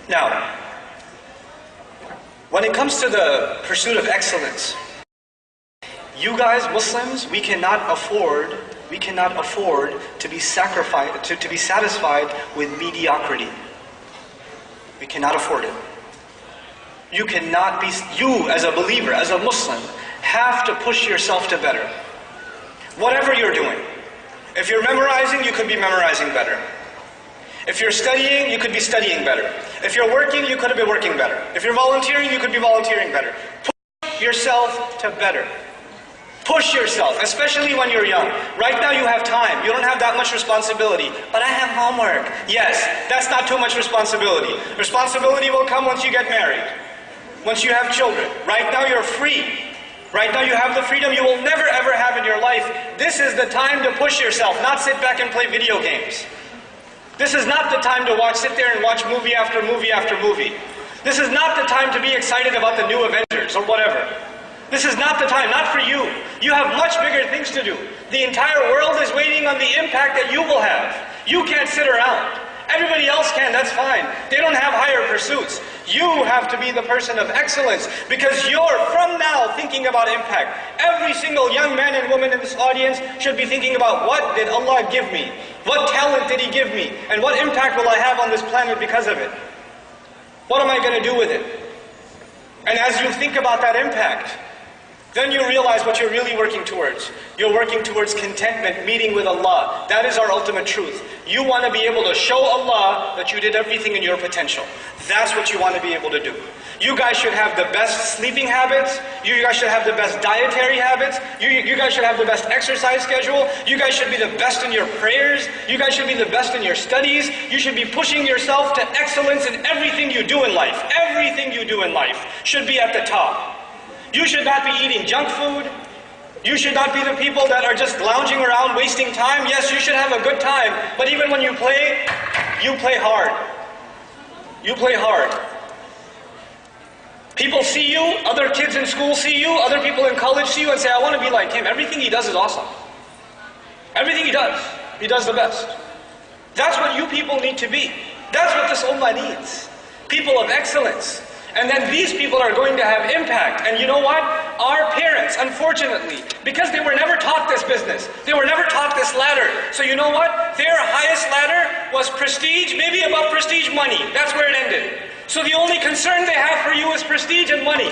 Now, when it comes to the pursuit of excellence, you guys, Muslims, we cannot afford to be satisfied with mediocrity. We cannot afford it. You as a believer, as a Muslim, have to push yourself to better. Whatever you're doing. If you're memorizing, you could be memorizing better. If you're studying, you could be studying better. If you're working, you could be working better. If you're volunteering, you could be volunteering better. Push yourself to better. Push yourself, especially when you're young. Right now you have time. You don't have that much responsibility. But I have homework. Yes, that's not too much responsibility. Responsibility will come once you get married. Once you have children. Right now you're free. Right now you have the freedom you will never ever have in your life. This is the time to push yourself, not sit back and play video games. This is not the time to sit there and watch movie after movie after movie. This is not the time to be excited about the new Avengers or whatever. This is not the time, not for you. You have much bigger things to do. The entire world is waiting on the impact that you will have. You can't sit around. Everybody else can, that's fine. They don't have higher pursuits. You have to be the person of excellence because you're, from now, thinking about impact. Every single young man and woman in this audience should be thinking about what did Allah give me? What talent did He give me? And what impact will I have on this planet because of it? What am I going to do with it? And as you think about that impact, then you realize what you're really working towards. You're working towards contentment, meeting with Allah. That is our ultimate truth. You want to be able to show Allah that you did everything in your potential. That's what you want to be able to do. You guys should have the best sleeping habits. You guys should have the best dietary habits. You guys should have the best exercise schedule. You guys should be the best in your prayers. You guys should be the best in your studies. You should be pushing yourself to excellence in everything you do in life. Everything you do in life should be at the top. You should not be eating junk food. You should not be the people that are just lounging around wasting time. Yes, you should have a good time, but even when you play hard. You play hard. People see you, other kids in school see you, other people in college see you and say, I want to be like him. Everything he does is awesome. Everything he does the best. That's what you people need to be. That's what this ummah needs. People of excellence. And then these people are going to have impact. And you know what? Our parents, unfortunately, because they were never taught this business, they were never taught this ladder. So you know what? Their highest ladder was prestige, maybe above prestige, money. That's where it ended. So the only concern they have for you is prestige and money.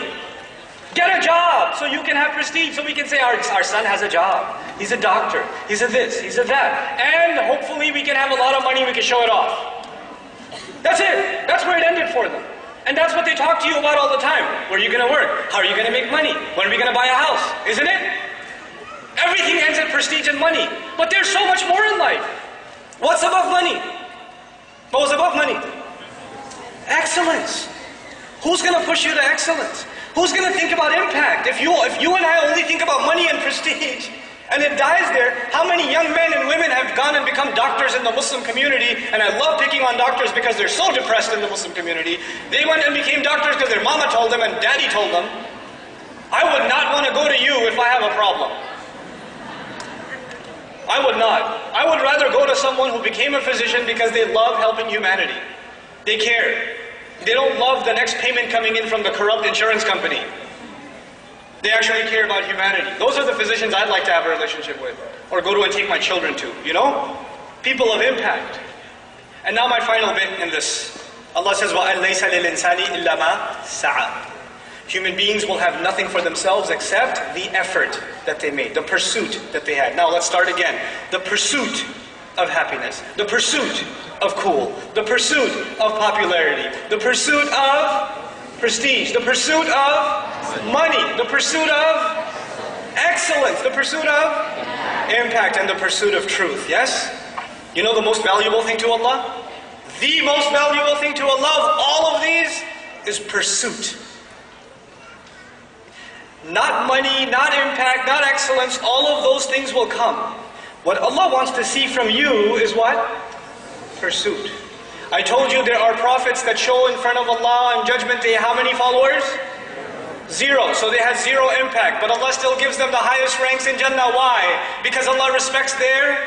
Get a job so you can have prestige, so we can say our son has a job. He's a doctor. He's a this, he's a that. And hopefully we can have a lot of money, we can show it off. That's it. That's where it ended for them. And that's what they talk to you about all the time. Where are you going to work? How are you going to make money? When are we going to buy a house? Isn't it? Everything ends in prestige and money. But there's so much more in life. What's above money? What was above money? Excellence. Who's going to push you to excellence? Who's going to think about impact? If you and I only think about money and prestige, and it dies there, how many young men and women have gone and become doctors in the Muslim community? And I love picking on doctors because they're so depressed in the Muslim community. They went and became doctors because their mama told them and daddy told them. I would not want to go to you if I have a problem. I would not. I would rather go to someone who became a physician because they love helping humanity. They care. They don't love the next payment coming in from the corrupt insurance company. They actually care about humanity. Those are the physicians I'd like to have a relationship with, or go to and take my children to, you know? People of impact. And now my final bit in this. Allah says, وَأَن لَيْسَ لِلْإِنسَانِ إِلَّا مَا سَعَى. Human beings will have nothing for themselves except the effort that they made, the pursuit that they had. Now let's start again. The pursuit of happiness, the pursuit of cool, the pursuit of popularity, the pursuit of prestige, the pursuit of money, the pursuit of excellence, the pursuit of impact, and the pursuit of truth. Yes? You know the most valuable thing to Allah? The most valuable thing to Allah of all of these is pursuit. Not money, not impact, not excellence, all of those things will come. What Allah wants to see from you is what? Pursuit. I told you there are prophets that show in front of Allah on Judgment Day how many followers? 0. So they had 0 impact. But Allah still gives them the highest ranks in Jannah. Why? Because Allah respects their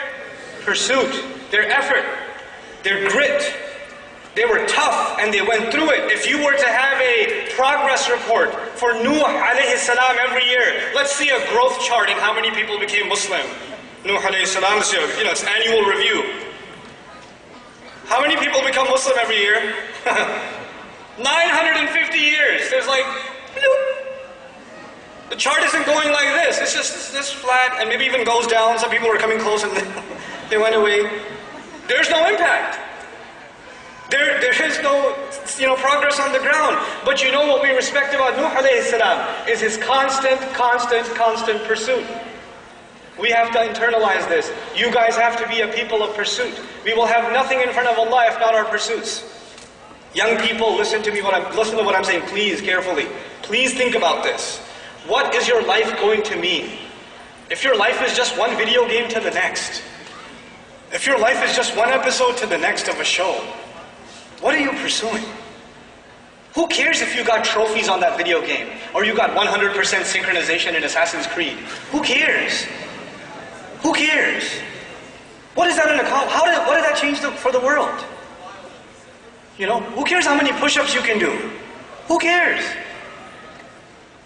pursuit, their effort, their grit, They were tough and they went through it. If you were to have a progress report for Nuh alayhi salam every year, let's see a growth chart in how many people became Muslim. Nuh alayhi salam, it's annual review. How many people become Muslim every year? 950 years. There's like, the chart isn't going like this. It's just this flat and maybe even goes down. Some people are coming close and they went away. There's no impact. There is no progress on the ground. But you know what we respect about Nuh alayhi salam is his constant pursuit. We have to internalize this. You guys have to be a people of pursuit. We will have nothing in front of Allah if not our pursuits. Young people, listen to what I'm saying, please, carefully. Please think about this. What is your life going to mean? If your life is just one video game to the next, if your life is just one episode to the next of a show, what are you pursuing? Who cares if you got trophies on that video game, or you got 100% synchronization in Assassin's Creed? Who cares? Who cares? What is that in a call? What did that change for the world? Who cares how many push-ups you can do? Who cares?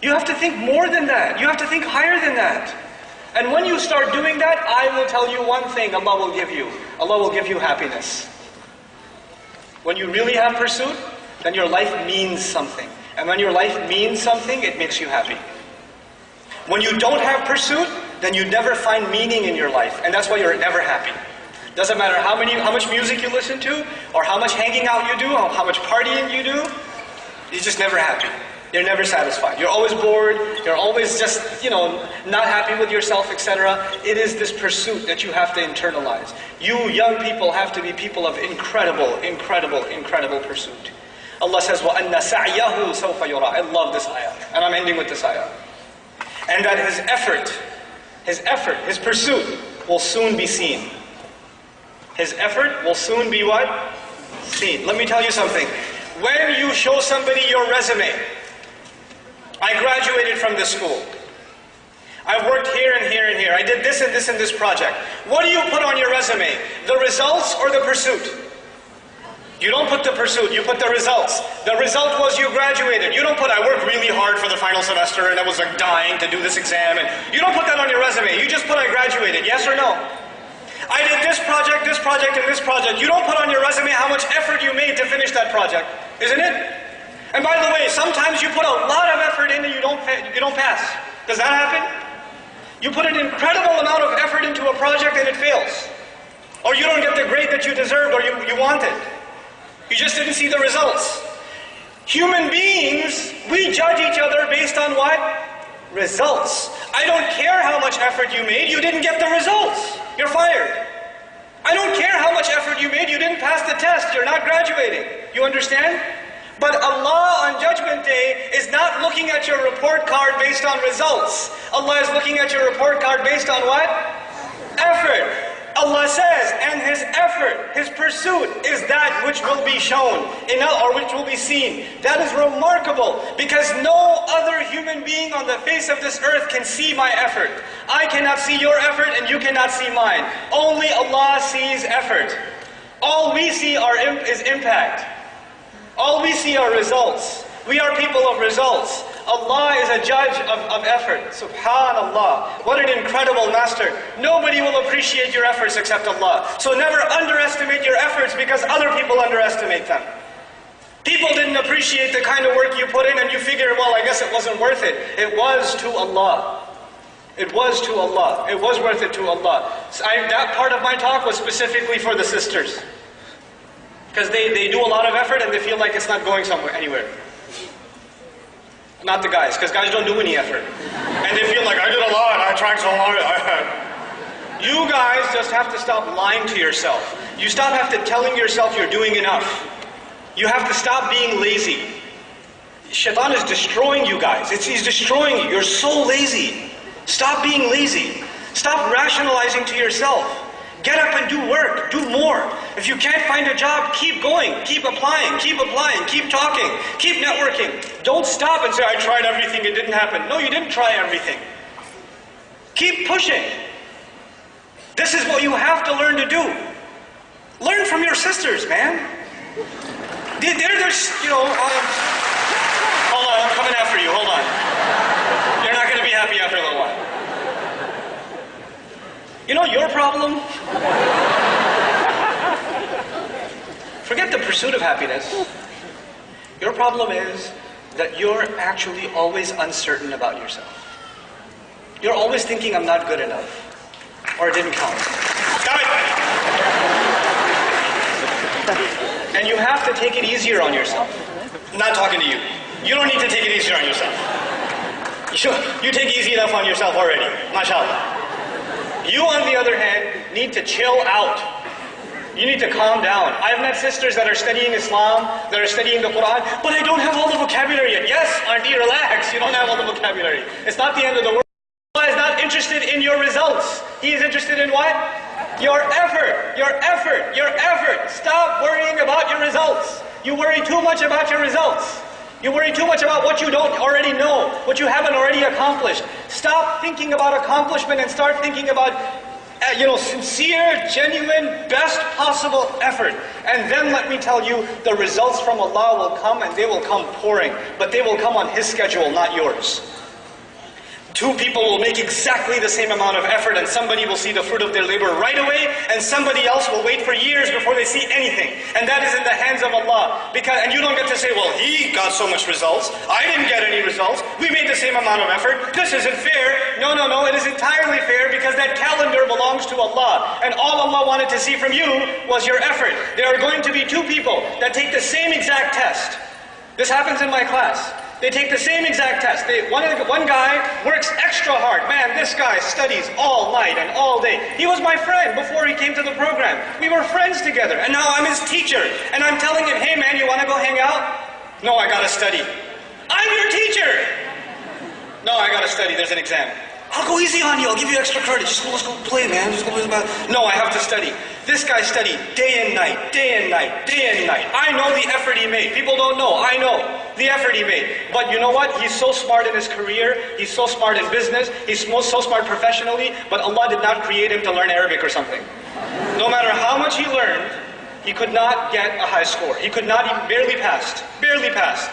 You have to think more than that. You have to think higher than that. And when you start doing that, I will tell you one thing Allah will give you. Allah will give you happiness. When you really have pursuit, then your life means something. And when your life means something, it makes you happy. When you don't have pursuit, then you never find meaning in your life. And that's why you're never happy. Doesn't matter how much music you listen to, or how much hanging out you do, or how much partying you do, you're just never happy. You're never satisfied. You're always bored. You're always just, not happy with yourself, etc. It is this pursuit that you have to internalize. You young people have to be people of incredible pursuit. Allah says, وَأَنَّ سَعْيَهُ سَوْفَ يُرَى. I love this ayah. And I'm ending with this ayah. And that his effort, his pursuit will soon be seen. His effort will soon be what? Seen. Let me tell you something. When you show somebody your resume, I graduated from this school. I worked here and here and here. I did this and this and this project. What do you put on your resume? The results or the pursuit? You don't put the pursuit, you put the results. The result was you graduated. You don't put, I worked really hard for the final semester and I was like dying to do this exam. And you don't put that on your resume. You just put, I graduated. Yes or no? I did this project, and this project. You don't put on your resume how much effort you made to finish that project. Isn't it? And by the way, sometimes you put a lot of effort in and you don't pass. Does that happen? You put an incredible amount of effort into a project and it fails. Or you don't get the grade that you deserved or you wanted. You just didn't see the results. Human beings, we judge each other based on what? Results. I don't care how much effort you made, you didn't get the results. You're fired. I don't care how much effort you made, you didn't pass the test, you're not graduating. You understand? But Allah on Judgment Day is not looking at your report card based on results. Allah is looking at your report card based on what? Effort. Allah says, and his effort, his pursuit is that which will be shown, or which will be seen. That is remarkable, because no other human being on the face of this earth can see my effort. I cannot see your effort and you cannot see mine. Only Allah sees effort. All we see is impact. All we see are results. We are people of results. Allah is a judge of effort. Subhanallah. What an incredible master. Nobody will appreciate your efforts except Allah. So never underestimate your efforts because other people underestimate them. People didn't appreciate the kind of work you put in and you figure, well, I guess it wasn't worth it. It was to Allah. It was to Allah. It was worth it to Allah. So that part of my talk was specifically for the sisters. Because they do a lot of effort and they feel like it's not going anywhere. Not the guys, because guys don't do any effort. And they feel like, I did a lot, I tried so hard. You guys just have to stop lying to yourself. You have to telling yourself you're doing enough. You have to stop being lazy. Shaitan is destroying you guys. He's destroying you. You're so lazy. Stop being lazy. Stop rationalizing to yourself. Get up and do work, do more. If you can't find a job, keep going, keep applying, keep talking, keep networking. Don't stop and say, I tried everything, it didn't happen. No, you didn't try everything. Keep pushing. This is what you have to learn to do. Learn from your sisters, man. Hold on, I'm coming after you, hold on. You're not going to be happy after a little while. You know your problem? Forget the pursuit of happiness. Your problem is that you're actually always uncertain about yourself. You're always thinking, I'm not good enough. Or it didn't count. Got it! And you have to take it easier on yourself. I'm not talking to you. You don't need to take it easier on yourself. You take easy enough on yourself already. MashaAllah. You, on the other hand, need to chill out. You need to calm down. I've met sisters that are studying Islam, that are studying the Quran, but I don't have all the vocabulary yet. Yes, auntie, relax. You don't have all the vocabulary. It's not the end of the world. Allah is not interested in your results. He is interested in what? Your effort. Your effort. Your effort. Stop worrying about your results. You worry too much about your results. You worry too much about what you don't already know, what you haven't already accomplished. Stop thinking about accomplishment and start thinking about sincere, genuine, best possible effort. And then let me tell you, the results from Allah will come and they will come pouring. But they will come on His schedule, not yours. Two people will make exactly the same amount of effort and somebody will see the fruit of their labor right away and somebody else will wait for years before they see anything. And that is in the hands of Allah. And you don't get to say, well, he got so much results, I didn't get any results, we made the same amount of effort, this isn't fair. No, it is entirely fair because that calendar belongs to Allah. And all Allah wanted to see from you was your effort. There are going to be two people that take the same exact test. This happens in my class. They take the same exact test. One guy works extra hard. Man, this guy studies all night and all day. He was my friend before he came to the program. We were friends together. And now I'm his teacher. And I'm telling him, hey man, you want to go hang out? No, I got to study. I'm your teacher. No, I got to study. There's an exam. I'll go easy on you. I'll give you extra credit. Let's go play, man. Just go play. No, I have to study. This guy studied day and night, day and night, day and night. I know the effort he made. People don't know. I know the effort he made. But you know what? He's so smart in his career. He's so smart in business. He's so smart professionally. But Allah did not create him to learn Arabic or something. No matter how much he learned, he could not get a high score. He could not even, barely passed. Barely passed.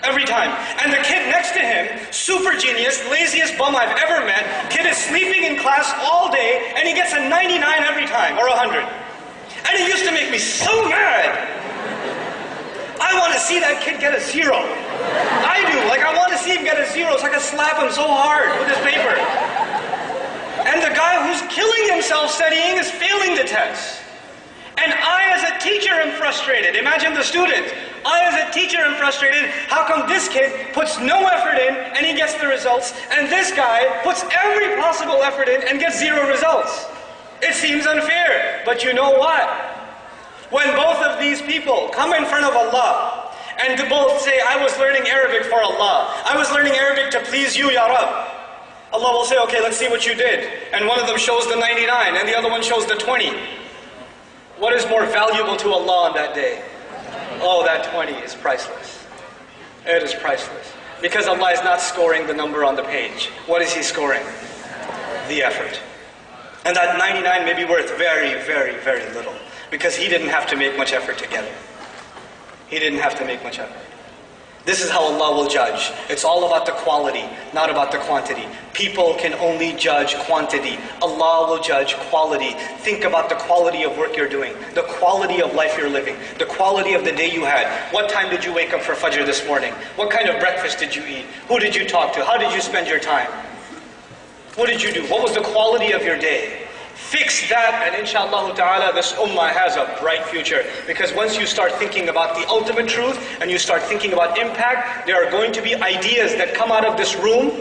Every time. And the kid next to him, super genius, laziest bum I've ever met, kid is sleeping in class all day, and he gets a 99 every time, or 100. And it used to make me so mad. I want to see that kid get a 0. I do. I want to see him get a 0 so I can slap him so hard with his paper. And the guy who's killing himself studying is failing the test. And I as a teacher am frustrated. Imagine the student. I as a teacher am frustrated. How come this kid puts no effort in and he gets the results, and this guy puts every possible effort in and gets 0 results? It seems unfair. But you know what? When both of these people come in front of Allah and both say, I was learning Arabic for Allah, I was learning Arabic to please you, Ya Rab, Allah will say, okay, let's see what you did. And one of them shows the 99 and the other one shows the 20. What is more valuable to Allah on that day? Oh, that 20 is priceless. It is priceless. Because Allah is not scoring the number on the page. What is He scoring? The effort. And that 99 may be worth very, very, very little. Because He didn't have to make much effort to get it. He didn't have to make much effort. This is how Allah will judge. It's all about the quality, not about the quantity. People can only judge quantity. Allah will judge quality. Think about the quality of work you're doing, the quality of life you're living, the quality of the day you had. What time did you wake up for Fajr this morning? What kind of breakfast did you eat? Who did you talk to? How did you spend your time? What did you do? What was the quality of your day? Fix that, and inshallah ta'ala, this ummah has a bright future. Because once you start thinking about the ultimate truth, and you start thinking about impact, there are going to be ideas that come out of this room.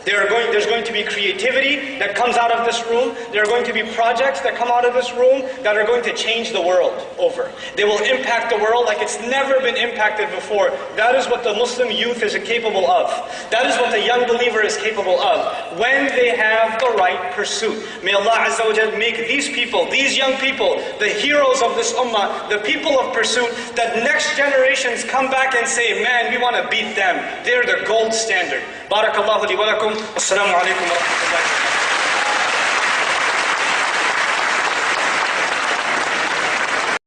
There's going to be creativity that comes out of this room. There are going to be projects that come out of this room that are going to change the world over. They will impact the world like it's never been impacted before. That is what the Muslim youth is capable of. That is what the young believer is capable of when they have the right pursuit. May Allah Azza wa Jal make these people, these young people, the heroes of this ummah, the people of pursuit, that next generations come back and say, man, we want to beat them. They're the gold standard. Barakallahu li wa lakum. Assalamu alaikum wa rahmatullahi wa barakatuh.